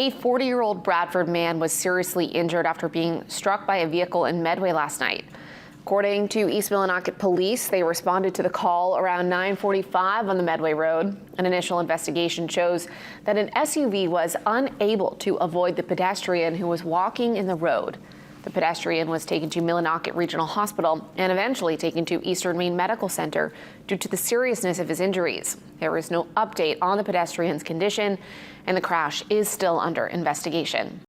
A 40-year-old Bradford man was seriously injured after being struck by a vehicle in Medway last night. According to East Millinocket Police, they responded to the call around 9:45 on the Medway Road. An initial investigation shows that an SUV was unable to avoid the pedestrian who was walking in the road. The pedestrian was taken to Millinocket Regional Hospital and eventually taken to Eastern Maine Medical Center due to the seriousness of his injuries. There is no update on the pedestrian's condition, and the crash is still under investigation.